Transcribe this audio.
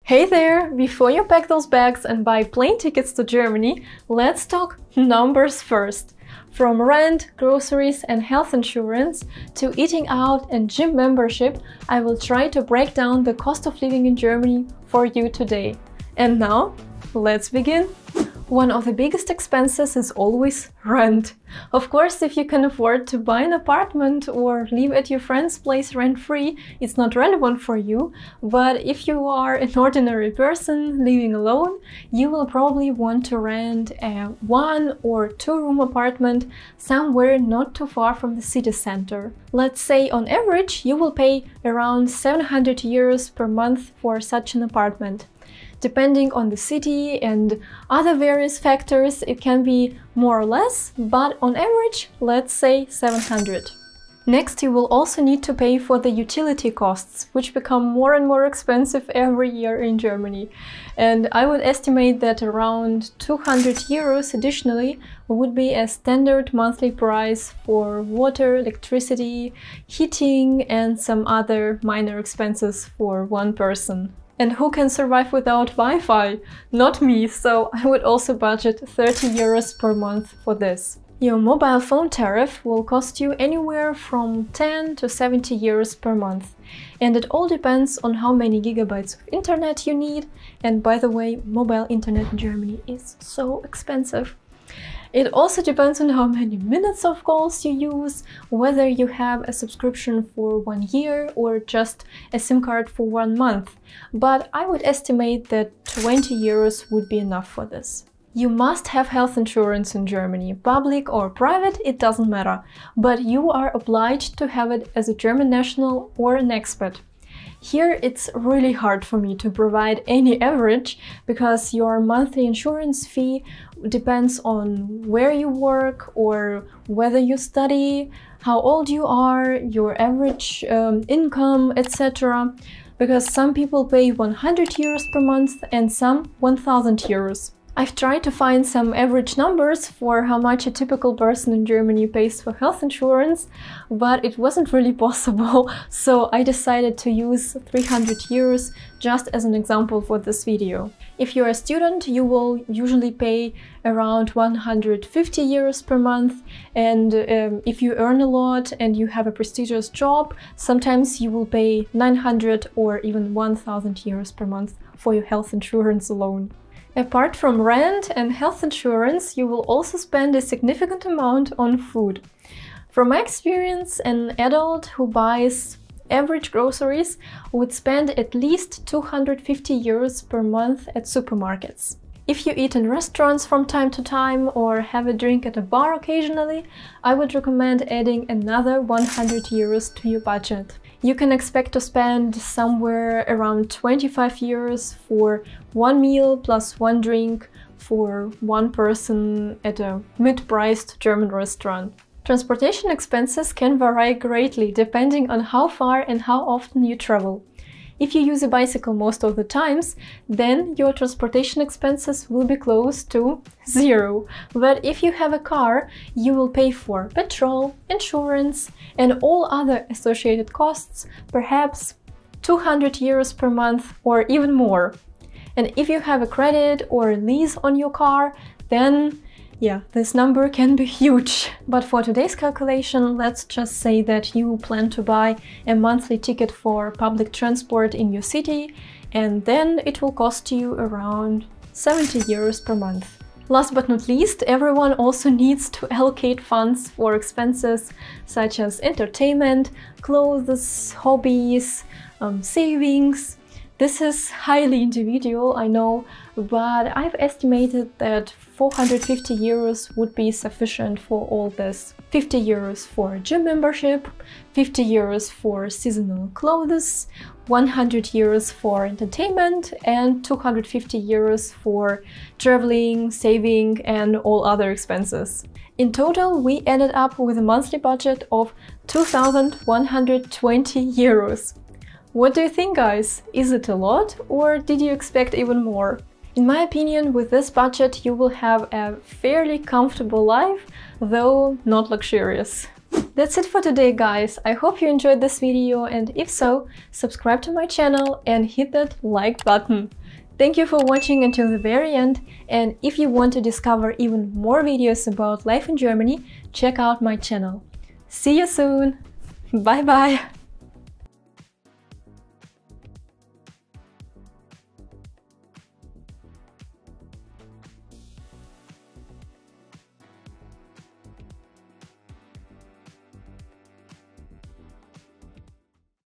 Hey there! Before you pack those bags and buy plane tickets to Germany, let's talk numbers first. From rent, groceries and health insurance to eating out and gym membership, I will try to break down the cost of living in Germany for you today. And now, let's begin! One of the biggest expenses is always rent. Of course, if you can afford to buy an apartment or live at your friend's place rent-free, it's not relevant for you. But if you are an ordinary person living alone, you will probably want to rent a 1- or 2-room apartment somewhere not too far from the city center. Let's say on average you will pay around 700 euros per month for such an apartment. Depending on the city and other various factors, it can be more or less, but on average, let's say 700. Next, you will also need to pay for the utility costs, which become more and more expensive every year in Germany. And I would estimate that around 200 euros additionally would be a standard monthly price for water, electricity, heating, and some other minor expenses for one person. And who can survive without Wi-Fi? Not me, so I would also budget 30 euros per month for this. Your mobile phone tariff will cost you anywhere from 10 to 70 euros per month. And it all depends on how many gigabytes of internet you need. And by the way, mobile internet in Germany is so expensive. It also depends on how many minutes of calls you use, whether you have a subscription for 1 year or just a SIM card for 1 month. But I would estimate that 20 euros would be enough for this. You must have health insurance in Germany, public or private, it doesn't matter. But you are obliged to have it as a German national or an expat. Here it's really hard for me to provide any average because your monthly insurance fee depends on where you work or whether you study, how old you are, your average income, etc. Because some people pay 100 euros per month and some 1000 euros. I've tried to find some average numbers for how much a typical person in Germany pays for health insurance, but it wasn't really possible, so I decided to use 300 euros just as an example for this video. If you're a student, you will usually pay around 150 euros per month, and if you earn a lot and you have a prestigious job, sometimes you will pay 900 or even 1000 euros per month for your health insurance alone. Apart from rent and health insurance, you will also spend a significant amount on food. From my experience, an adult who buys average groceries would spend at least 250 euros per month at supermarkets. If you eat in restaurants from time to time or have a drink at a bar occasionally, I would recommend adding another 100 euros to your budget. You can expect to spend somewhere around 25 euros for 1 meal plus 1 drink for 1 person at a mid-priced German restaurant. Transportation expenses can vary greatly depending on how far and how often you travel. If you use a bicycle most of the times, then your transportation expenses will be close to 0. But if you have a car, you will pay for petrol, insurance, and all other associated costs, perhaps 200 euros per month or even more. And if you have a credit or a lease on your car, then yeah, this number can be huge. But for today's calculation, let's just say that you plan to buy a monthly ticket for public transport in your city, and then it will cost you around 70 euros per month. Last but not least, everyone also needs to allocate funds for expenses such as entertainment, clothes, hobbies, savings. This is highly individual, I know, but I've estimated that 450 euros would be sufficient for all this. 50 euros for a gym membership, 50 euros for seasonal clothes, 100 euros for entertainment, and 250 euros for traveling, saving, and all other expenses. In total, we ended up with a monthly budget of 2,120 euros. What do you think, guys? Is it a lot, or did you expect even more? In my opinion, with this budget you will have a fairly comfortable life, though not luxurious. That's it for today, guys. I hope you enjoyed this video, and if so, subscribe to my channel and hit that like button. Thank you for watching until the very end, and if you want to discover even more videos about life in Germany, check out my channel. See you soon! Bye bye!